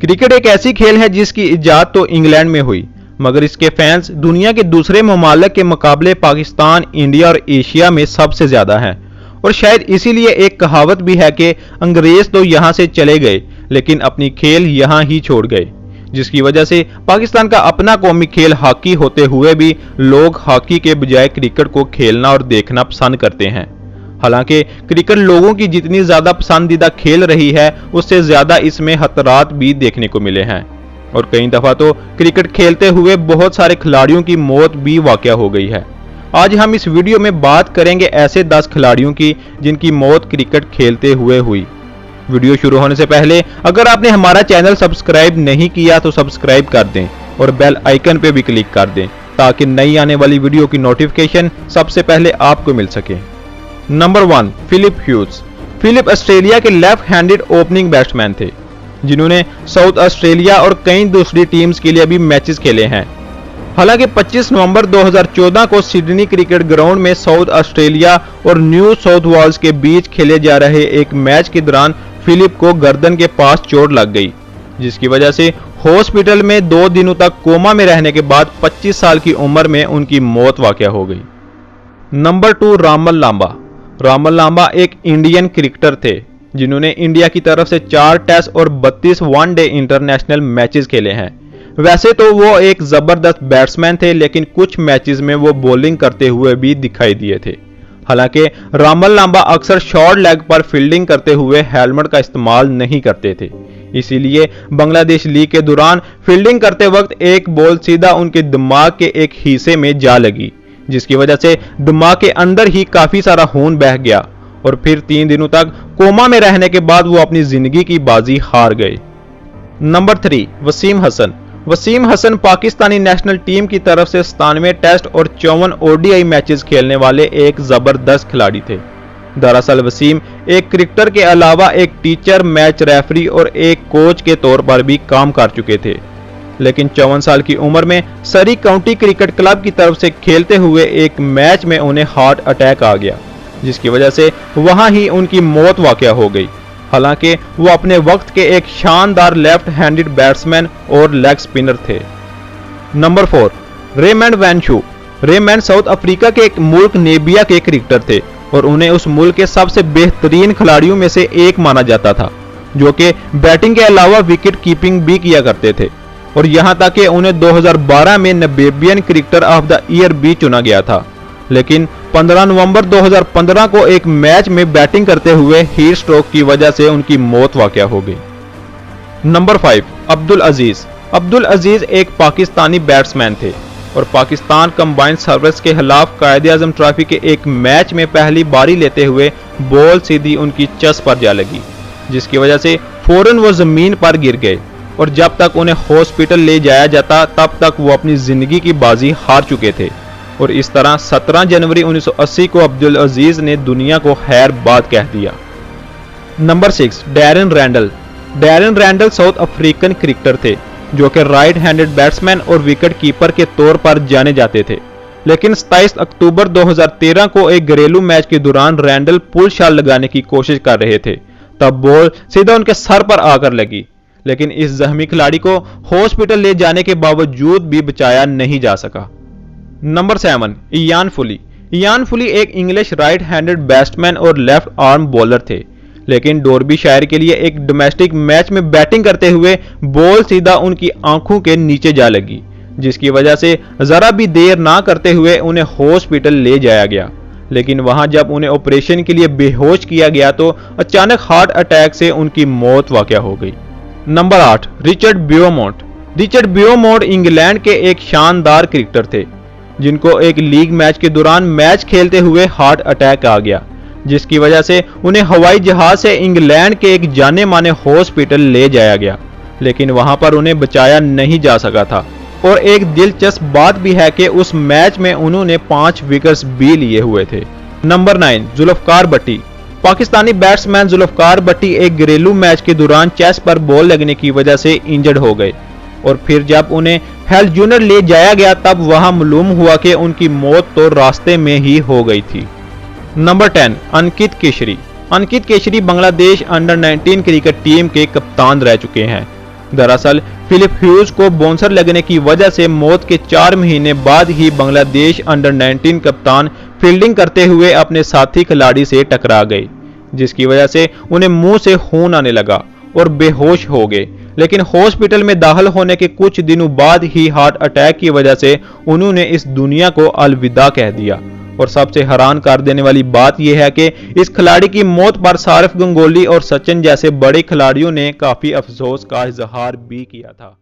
Cricket एक ऐसी खेल है जिसकी इजाद तो इंग्लैंड में हुई, मगर इसके फैंस दुनिया के दूसरे ममालिक के मुकाबले पाकिस्तान, इंडिया और एशिया में सबसे ज्यादा हैं। और शायद इसीलिए एक कहावत भी है कि अंग्रेज तो यहाँ से चले गए लेकिन अपनी खेल यहाँ ही छोड़ गए, जिसकी वजह से पाकिस्तान का अपना कौमी खेल हॉकी होते हुए भी लोग हॉकी के बजाय क्रिकेट को खेलना और देखना पसंद करते हैं। हालांकि क्रिकेट लोगों की जितनी ज्यादा पसंदीदा खेल रही है उससे ज्यादा इसमें खतरात भी देखने को मिले हैं और कई दफा तो क्रिकेट खेलते हुए बहुत सारे खिलाड़ियों की मौत भी वाकया हो गई है। आज हम इस वीडियो में बात करेंगे ऐसे 10 खिलाड़ियों की जिनकी मौत क्रिकेट खेलते हुए हुई। वीडियो शुरू होने से पहले अगर आपने हमारा चैनल सब्सक्राइब नहीं किया तो सब्सक्राइब कर दें और बेल आइकन पे भी क्लिक कर दें ताकि नई आने वाली वीडियो की नोटिफिकेशन सबसे पहले आपको मिल सके। Number 1, Philip Hughes. Philip Australia के लेफ्ट हैंडेड ओपनिंग बैट्समैन थे जिन्होंने साउथ ऑस्ट्रेलिया और कई दूसरी टीम्स के लिए भी मैचेस खेले हैं। हालांकि 25 नवंबर 2014 को सिडनी क्रिकेट ग्राउंड में साउथ ऑस्ट्रेलिया और न्यू साउथ वेल्स के बीच खेले जा रहे एक मैच के दौरान फिलिप को गर्दन के पास चोट लग गई, जिसकी वजह से हॉस्पिटल में 2 दिनों तक कोमा में रहने के बाद 25 साल की उम्र में उनकी मौत वाकया हो गई। नंबर 2, रामल लांबा। रामल लांबा एक इंडियन क्रिकेटर थे जिन्होंने इंडिया की तरफ से 4 टेस्ट और 32 वनडे इंटरनेशनल मैचेस खेले हैं। वैसे तो वो एक जबरदस्त बैट्समैन थे लेकिन कुछ मैचेस में वो बॉलिंग करते हुए भी दिखाई दिए थे। हालांकि रामल लांबा अक्सर शॉर्ट लेग पर फील्डिंग करते हुए हेलमेट का इस्तेमाल नहीं करते थे, इसीलिए बांग्लादेश लीग के दौरान फील्डिंग करते वक्त एक बॉल सीधा उनके दिमाग के एक हिस्से में जा लगी, जिसकी वजह से दिमाग के अंदर ही काफी सारा खून बह गया और फिर 3 दिनों तक कोमा में रहने के बाद वो अपनी जिंदगी की बाजी हार गए। Number 3, Wasim Hasan. Wasim Hasan Pakistani national team की तरफ से 97 टेस्ट और 54 ओडीआई मैचेस खेलने वाले एक जबरदस्त खिलाड़ी थे। दरअसल वसीम एक क्रिकेटर के अलावा एक टीचर, मैच रेफरी और एक कोच के तौर पर भी काम कर चुके थे, लेकिन 54 साल की उम्र में सरी काउंटी क्रिकेट क्लब की तरफ से खेलते हुए एक मैच में उन्हें हार्ट अटैक आ गया, जिसकी वजह से वहां ही उनकी मौत वाकया हो गई। हालांकि वो अपने वक्त के एक शानदार लेफ्ट हैंडेड बैट्समैन और लेग स्पिनर थे। Number 4, Raymond van Schoor. Raymond South Africa के एक मुल्क नेबिया के क्रिकेटर थे और उन्हें उस मुल्क के सबसे बेहतरीन खिलाड़ियों में से एक माना जाता था, जो कि बैटिंग के अलावा विकेट कीपिंग भी किया करते थे और यहां तक कि उन्हें 2012 में नमीबियन क्रिकेटर ऑफ द ईयर भी चुना गया था। लेकिन 15 नवंबर 2015 को एक मैच में बैटिंग करते हुए हीट स्ट्रोक की वजह से उनकी मौत वाकया हो गई। नंबर 5, अब्दुल अजीज। अब्दुल अजीज एक पाकिस्तानी बैट्समैन थे और पाकिस्तान कंबाइंड सर्विस के खिलाफ कायदे-आज़म ट्रॉफी के एक मैच में पहली बारी लेते हुए बॉल सीधी उनकी चस पर जा लगी, जिसकी वजह से फौरन वो जमीन पर गिर गए और जब तक उन्हें हॉस्पिटल ले जाया जाता तब तक वो अपनी जिंदगी की बाजी हार चुके थे और इस तरह 17 जनवरी 1980 को अब्दुल अजीज ने दुनिया को खैर बात कह दिया। Number 6, Darren Randall. Darren Randall South African cricketer थे जो कि राइट हैंडेड बैट्समैन और विकेट कीपर के तौर पर जाने जाते थे, लेकिन 27 अक्टूबर 2013 को एक घरेलू मैच के दौरान रैंडल पुल शॉट लगाने की कोशिश कर रहे थे, तब बॉल सीधा उनके सर पर आकर लगी, लेकिन इस जख्मी खिलाड़ी को हॉस्पिटल ले जाने के बावजूद भी बचाया नहीं जा सका। Number 7, Ian fully. Ian fully एक इंग्लिश राइट हैंडेड बैट्समैन और लेफ्ट आर्म बॉलर थे, लेकिन डॉर्बीशायर के लिए एक डोमेस्टिक मैच में बैटिंग करते हुए बॉल सीधा उनकी आंखों के नीचे जा लगी, जिसकी वजह से जरा भी देर ना करते हुए उन्हें हॉस्पिटल ले जाया गया, लेकिन वहां जब उन्हें ऑपरेशन के लिए बेहोश किया गया तो अचानक हार्ट अटैक से उनकी मौत वाकया हो गई। Number 8, Richard Beaumont. Richard Beaumont England के एक शानदार क्रिकेटर थे जिनको एक लीग मैच के दौरान मैच खेलते हुए हार्ट अटैक आ गया, जिसकी वजह से उन्हें हवाई जहाज से इंग्लैंड के एक जाने माने हॉस्पिटल ले जाया गया, लेकिन वहां पर उन्हें बचाया नहीं जा सका था। और एक दिलचस्प बात भी है कि उस मैच में उन्होंने 5 विकेट्स भी लिए हुए थे। नंबर 9, जुल्फकार भट्टी। पाकिस्तानी बैट्समैन जुल्फकार भट्टी एक घरेलू मैच के दौरान चेस्ट पर बॉल लगने की वजह से इंजर्ड हो गए और फिर जब उन्हें हेल्थ यूनिट ले जाया गया तब वहां मालूम हुआ कि उनकी मौत तो रास्ते में ही हो गई थी। Number 10, Ankit Keshri. Ankit Keshri Bangladesh under 19 cricket team के कप्तान रह चुके हैं। दरअसल फिलिप ह्यूज को बाउंसर लगने की वजह से मौत के 4 महीने बाद ही बांग्लादेश अंडर 19 कप्तान फील्डिंग करते हुए अपने साथी खिलाड़ी से टकरा गए, जिसकी वजह से उन्हें मुंह से खून आने लगा और बेहोश हो गए। लेकिन हॉस्पिटल में दाखिल होने के कुछ दिनों बाद ही हार्ट अटैक की वजह से उन्होंने इस दुनिया को अलविदा कह दिया। और सबसे हैरान कर देने वाली बात यह है कि इस खिलाड़ी की मौत पर सौरव गंगुली और सचिन जैसे बड़े खिलाड़ियों ने काफी अफसोस का इजहार भी किया था।